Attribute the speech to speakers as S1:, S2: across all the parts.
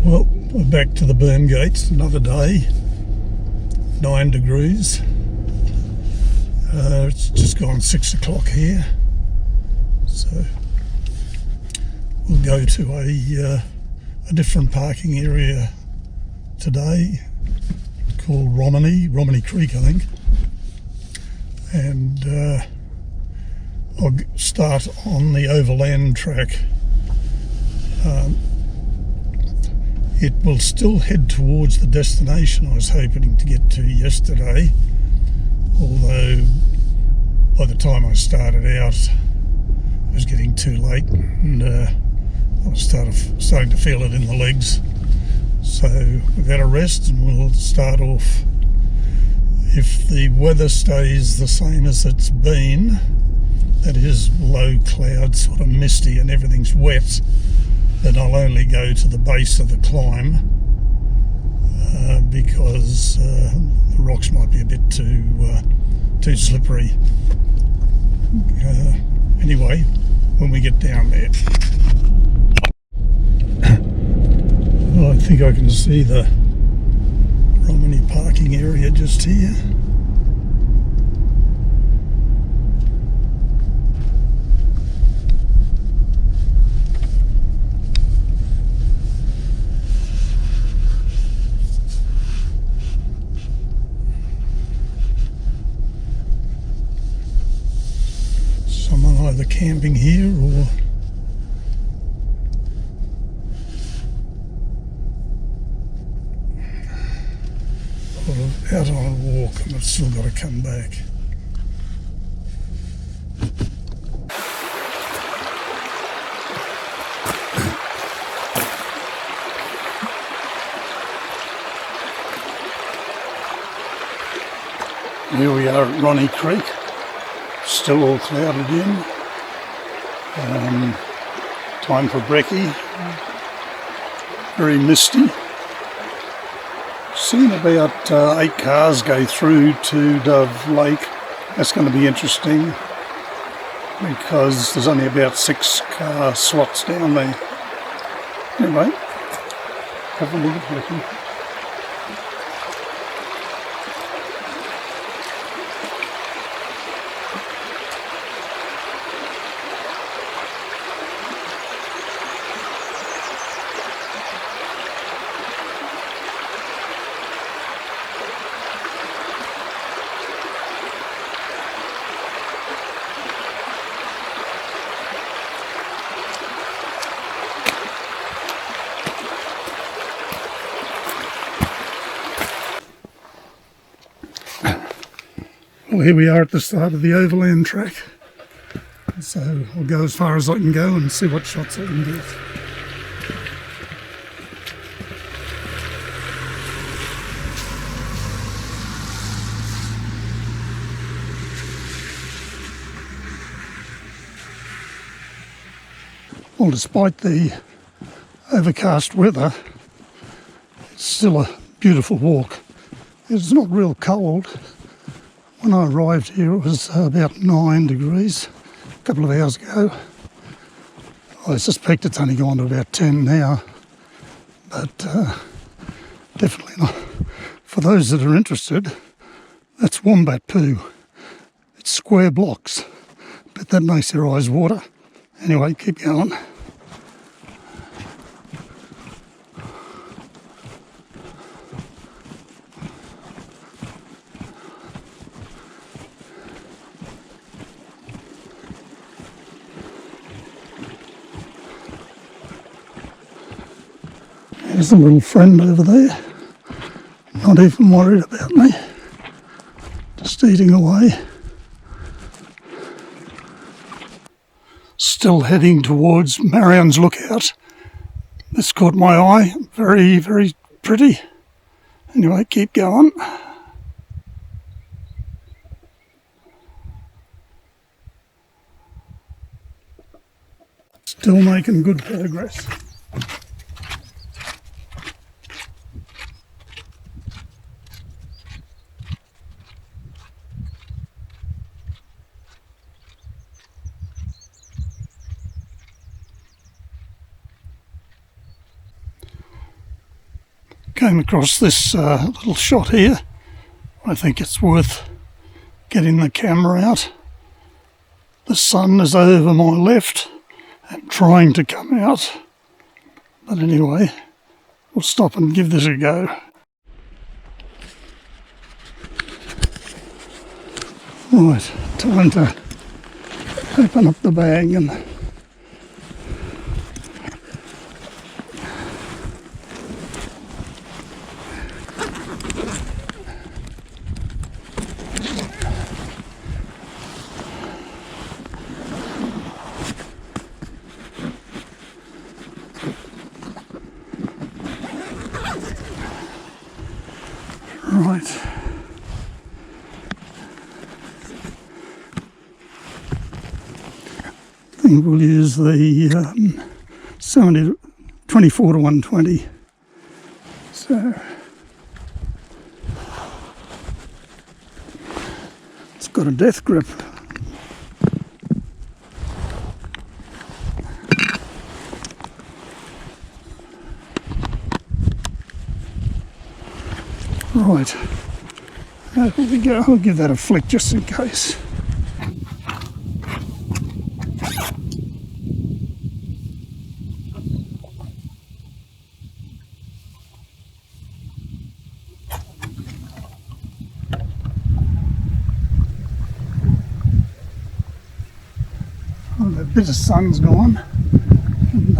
S1: Well, we're back to the burn gates, another day, 9 degrees. It's just gone 6 o'clock here, so we'll go to a different parking area today called Romney Creek, I think, and I'll start on the overland track. It will still head towards the destination I was hoping to get to yesterday, although by the time I started out it was getting too late and I was starting to feel it in the legs. So we've had a rest and we'll start off. If the weather stays the same as it's been, that is low cloud, sort of misty and everything's wet, then I'll only go to the base of the climb because the rocks might be a bit too slippery. Anyway, when we get down there, well, I think I can see the Romney parking area just here. Someone either camping here or out on a walk, and I've still got to come back. Here we are at Romney Creek, still all clouded in. Time for brekkie, very misty. Seen about 8 cars go through to Dove Lake. That's going to be interesting because there's only about 6 car slots down there. Anyway, have a look at brekkie. Well, here we are at the start of the overland track, so I'll go as far as I can go and see what shots I can get. Well, despite the overcast weather, it's still a beautiful walk. It's not real cold. When I arrived here it was about 9 degrees a couple of hours ago. I suspect it's only gone to about 10 now, but definitely not. For those that are interested, that's wombat poo. It's square blocks, but that makes your eyes water. Anyway, keep going. There's a little friend over there, not even worried about me, just eating away. Still heading towards Marrion's Lookout. This caught my eye, very, very pretty. Anyway, keep going. Still making good progress. came across this little shot here. I think it's worth getting the camera out. The sun is over my left and trying to come out. But anyway, we'll stop and give this a go. Right, time to open up the bag and right. I think we'll use the 24 to 120. So it's got a death grip. Right, here we go. I'll give that a flick just in case. A bit of sun's gone, and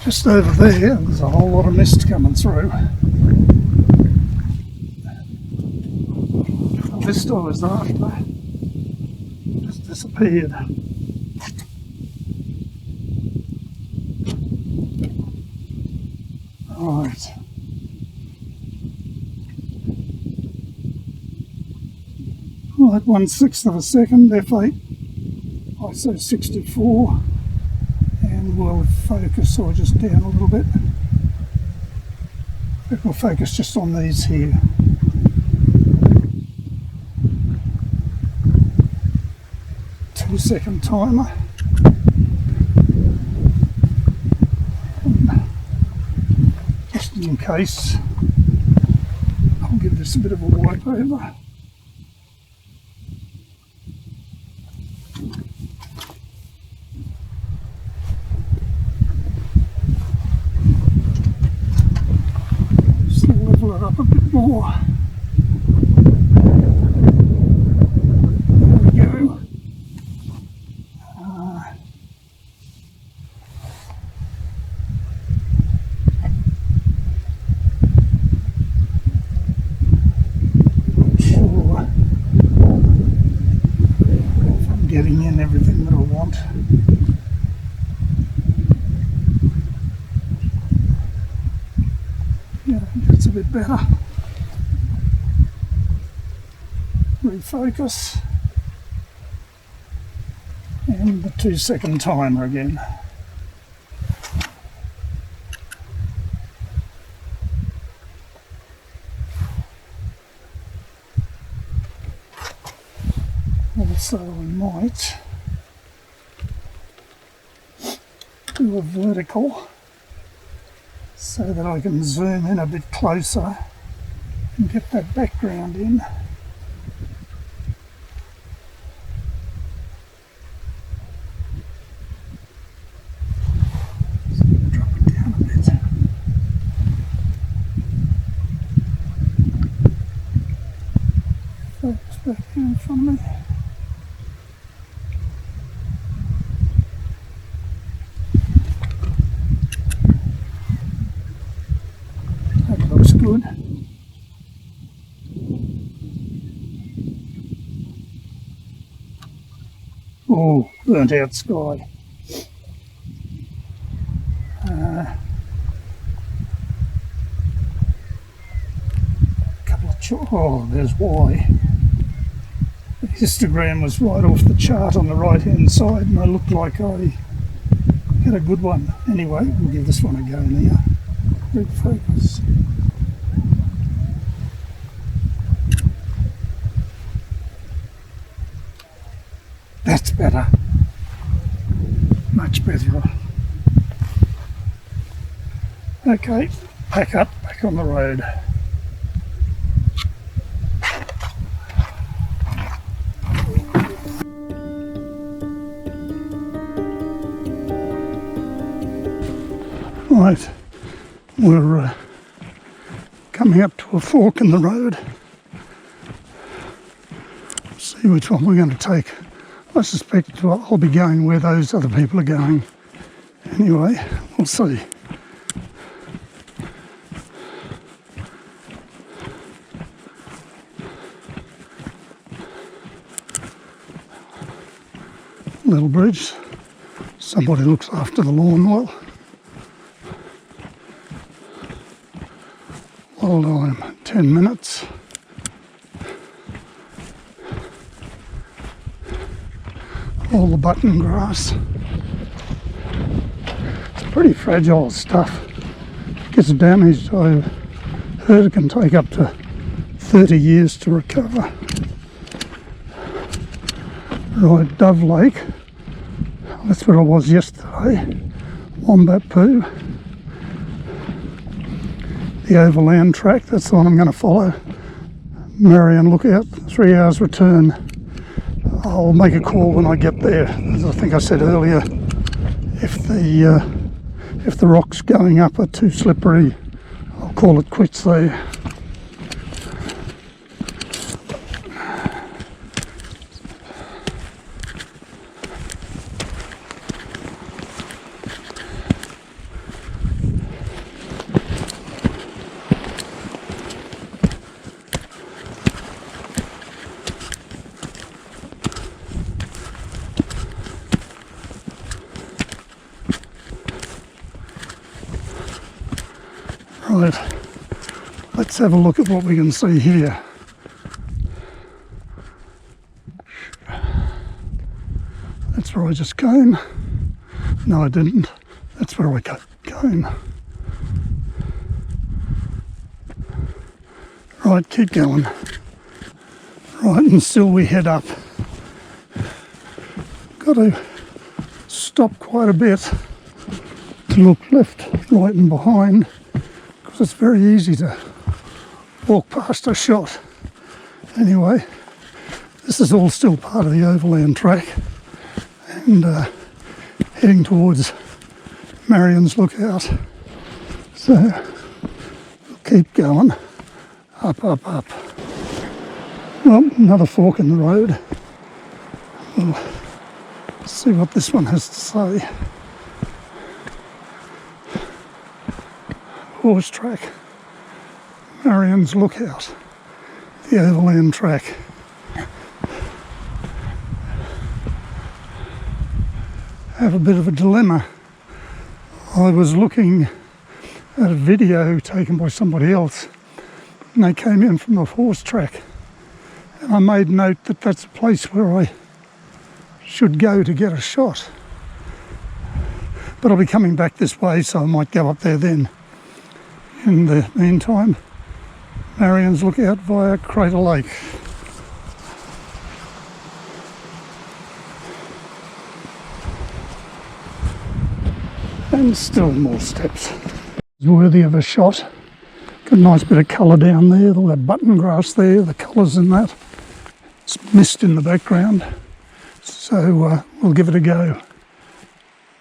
S1: just over there's a whole lot of mist coming through. The mist I was after just disappeared. Right. Right, 1/6 of a second, F8. ISO 64, and we'll focus or just down a little bit. I think we'll focus just on these here. Two-second timer. And just in case, I'll give this a bit of a wipe over. Level it up a bit more. There we go. Sure if I'm getting in everything that I want. Yeah, that's a bit better. Refocus. And the 2-second timer again. Also, I might do a vertical, so that I can zoom in a bit closer and get that background in. So drop it down a bit. Focus back here in front of me. Good. Oh, burnt out sky. Couple of oh, there's why. The histogram was right off the chart on the right hand side, and I looked like I had a good one. Anyway, we'll give this one a go now. Refocus. That's better. Much better. Okay, pack up back on the road. Right, we're coming up to a fork in the road. See which one we're going to take. I suspect I'll be going where those other people are going. Anyway, we'll see. Little bridge. Somebody looks after the lawn well. Hold on, 10 minutes. All the button grass. It's pretty fragile stuff. Gets damaged. I've heard it can take up to 30 years to recover. Right, Dove Lake. That's where I was yesterday. Wombat Poo. The overland track, that's the one I'm going to follow. Marrion lookout, 3 hours return. I'll make a call when I get there. As I think I said earlier, if the rocks going up are too slippery, I'll call it quits there. Right, let's have a look at what we can see here. That's where I just came. No, I didn't. That's where I came. Right, keep going. Right, and still we head up. Got to stop quite a bit to look left, right and behind. It's very easy to walk past a shot. Anyway, this is all still part of the overland track and heading towards Marrion's lookout. So we'll keep going, up, up, up. Well, another fork in the road. We'll see what this one has to say. Horse track, Marrion's lookout, the overland track. I have a bit of a dilemma. I was looking at a video taken by somebody else and they came in from the horse track and I made note that that's a place where I should go to get a shot. But I'll be coming back this way, so I might go up there then. In the meantime, Marrion's lookout via Cradle Lake. And still more steps. It's worthy of a shot. Got a nice bit of colour down there, all that button grass there, the colours in that. It's mist in the background, so we'll give it a go. In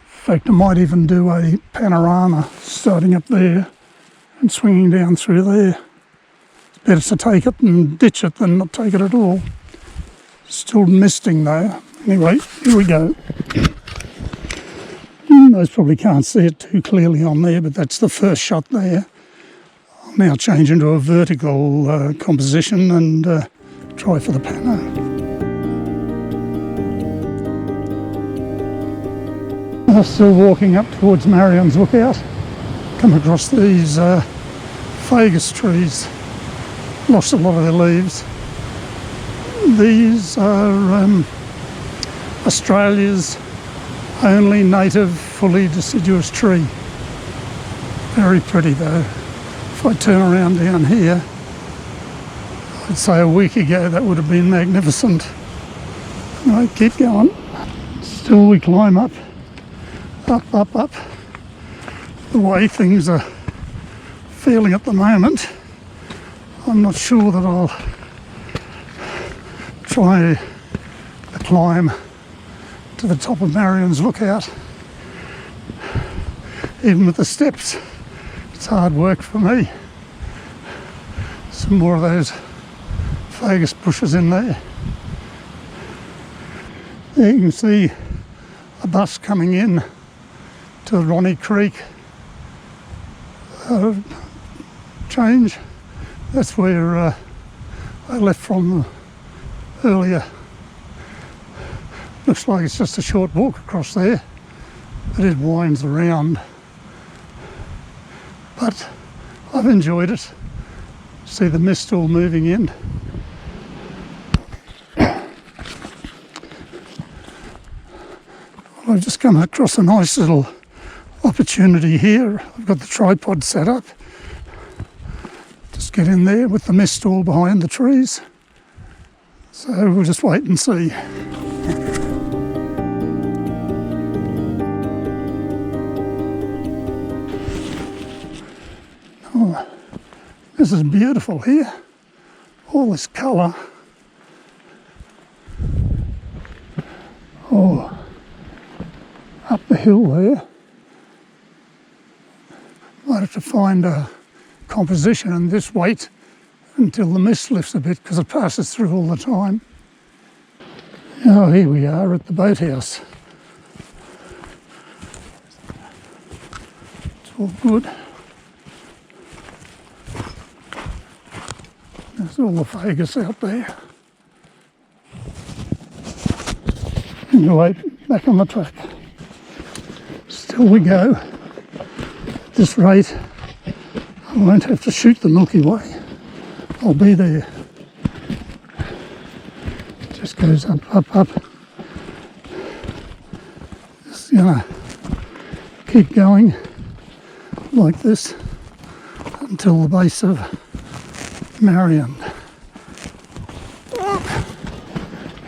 S1: fact, I might even do a panorama starting up there and swinging down through there. It's better to take it and ditch it than not take it at all. Still misting though. Anyway, here we go. Those probably can't see it too clearly on there, but that's the first shot there. I'll now change into a vertical composition and try for the pano. I'm still walking up towards Marrion's lookout. Come across these fagus trees, lost a lot of their leaves. These are Australia's only native fully deciduous tree. Very pretty though. If I turn around down here, I'd say a week ago that would have been magnificent. Right, keep going. Still we climb up, up, up, up. The way things are feeling at the moment. I'm not sure that I'll try the climb to the top of Marrion's lookout. Even with the steps, it's hard work for me. Some more of those fagus bushes in there. There you can see a bus coming in to the Ronnie Creek change. That's where I left from earlier. Looks like it's just a short walk across there, but it winds around. But I've enjoyed it. See the mist all moving in. I've just come across a nice little opportunity here. I've got the tripod set up. Just get in there with the mist all behind the trees. So we'll just wait and see. Oh, this is beautiful here. All this colour. Oh, up the hill there. Might have to find a composition and just wait until the mist lifts a bit, because it passes through all the time. Oh, here we are at the boathouse. It's all good. There's all the fagus out there. Anyway, back on the track. Still we go. At this rate, I won't have to shoot the Milky Way. I'll be there. It just goes up, up, up. Just gonna keep going like this until the base of Marrion.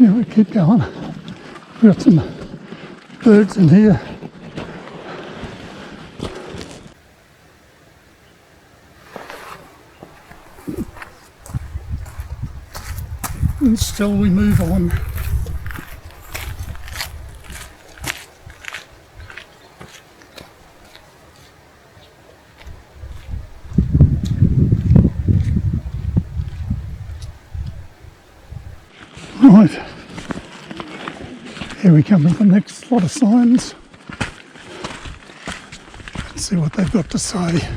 S1: Anyway, keep going. We've got some birds in here. And still we move on. Right, here we come with the next lot of signs. Let's see what they've got to say.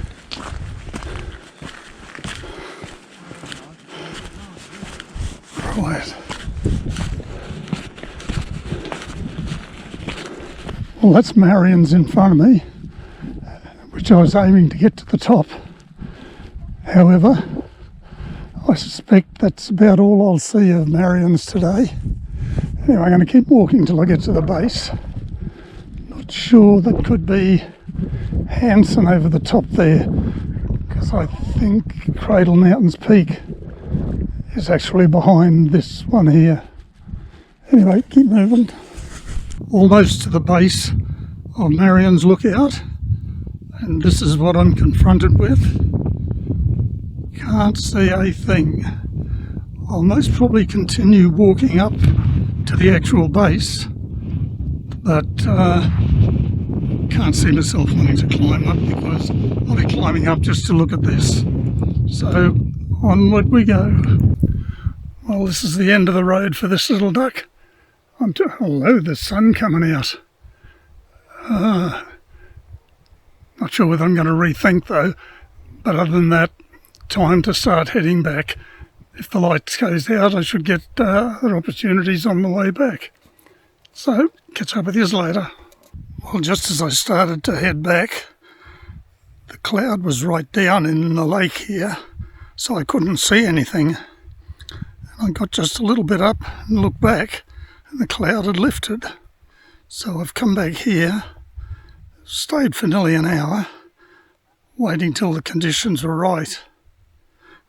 S1: Right. Well, that's Marrion's in front of me, which I was aiming to get to the top. However, I suspect that's about all I'll see of Marrion's today. Anyway, I'm going to keep walking till I get to the base. Not sure, that could be Hanson over the top there, because I think Cradle Mountain's peak is actually behind this one here. Anyway, keep moving. Almost to the base of Marrion's lookout, and this is what I'm confronted with. Can't see a thing. I'll most probably continue walking up to the actual base, but can't see myself wanting to climb up, because I'll be climbing up just to look at this. So onward we go. Well, this is the end of the road for this little duck. Hello, the sun coming out. Not sure whether I'm going to rethink though, but other than that, time to start heading back. If the light goes out, I should get other opportunities on the way back. So, catch up with you later. Well, just as I started to head back, the cloud was right down in the lake here, so I couldn't see anything. And I got just a little bit up and looked back, and the cloud had lifted. So I've come back here, stayed for nearly an hour, waiting till the conditions were right.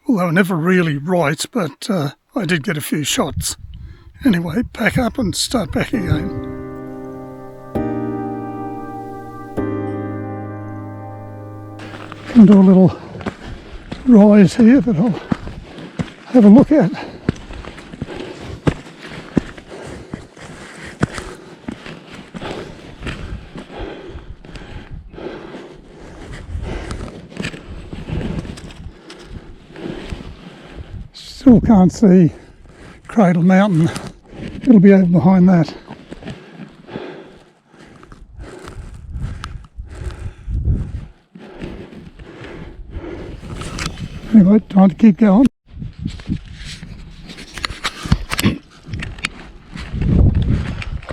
S1: Well, they were never really right, but I did get a few shots. Anyway, pack up and start back again. Come to a little rise here that I'll have a look at. Still can't see Cradle Mountain. It'll be over behind that. Anyway, time to keep going.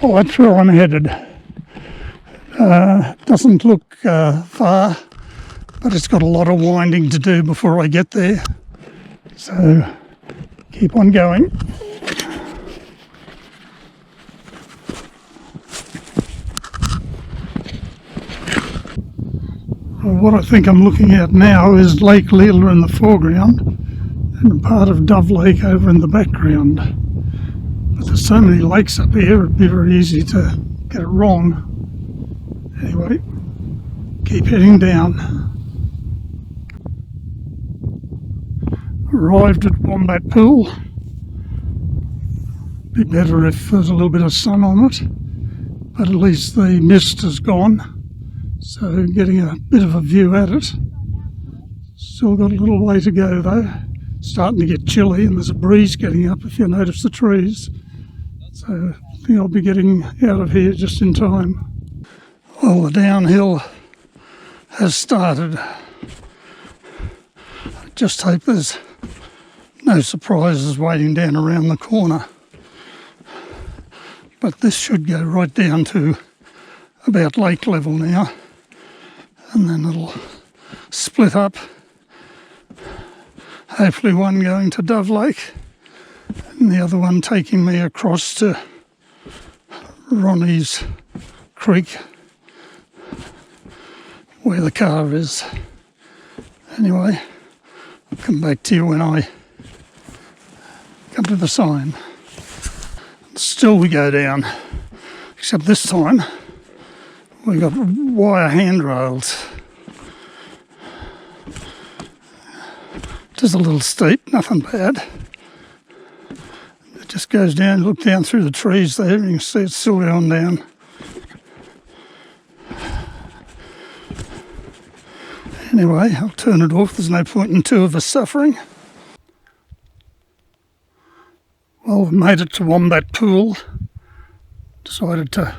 S1: Oh, that's where I'm headed. Doesn't look far, but it's got a lot of winding to do before I get there. So keep on going. What I think I'm looking at now is Lake Leela in the foreground and part of Dove Lake over in the background. But there's so many lakes up here, it'd be very easy to get it wrong. Anyway, keep heading down. Arrived at Wombat Pool. Be better if there's a little bit of sun on it, but at least the mist is gone. So getting a bit of a view at it. Still got a little way to go though. Starting to get chilly and there's a breeze getting up if you notice the trees. So I think I'll be getting out of here just in time. Well, the downhill has started. I just hope there's no surprises waiting down around the corner. But this should go right down to about lake level now. And then it'll split up, hopefully one going to Dove Lake and the other one taking me across to Ronnie's Creek where the car is. Anyway, I'll come back to you when I come to the sign. Still we go down, except this time we've got wire handrails. Just a little steep, nothing bad. It just goes down, look down through the trees there, and you can see it's still going down. Anyway, I'll turn it off, there's no point in two of us suffering. Well, we've made it to Wombat Pool. Decided to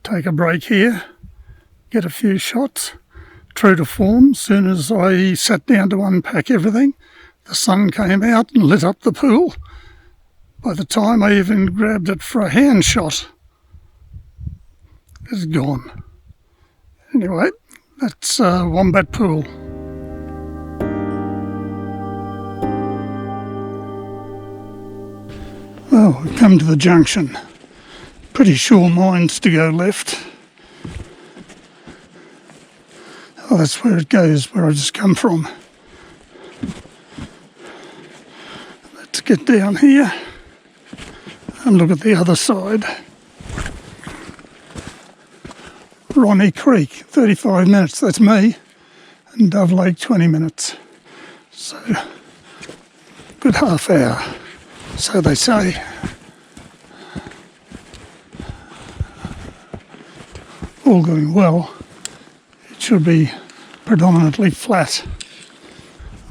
S1: take a break here, get a few shots. True to form, as soon as I sat down to unpack everything, the sun came out and lit up the pool. By the time I even grabbed it for a hand shot, it's gone. Anyway, that's Wombat Pool. Well, we've come to the junction. Pretty sure mine's to go left. Oh, that's where it goes, where I just come from. Let's get down here and look at the other side. Ronnie Creek, 35 minutes, that's me, and Dove Lake, 20 minutes. So, good half hour, so they say. All going well. It should be predominantly flat.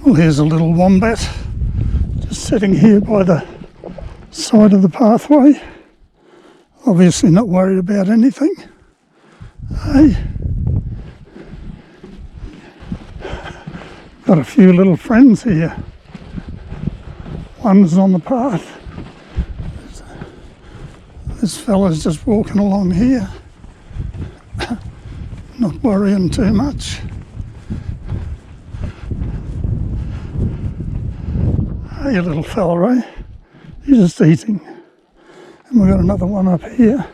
S1: Well, here's a little wombat just sitting here by the side of the pathway. Obviously not worried about anything. Hey, got a few little friends here. One's on the path. This fella's just walking along here. Not worrying too much. Hey, you little fella, eh? You're just eating. And we've got another one up here.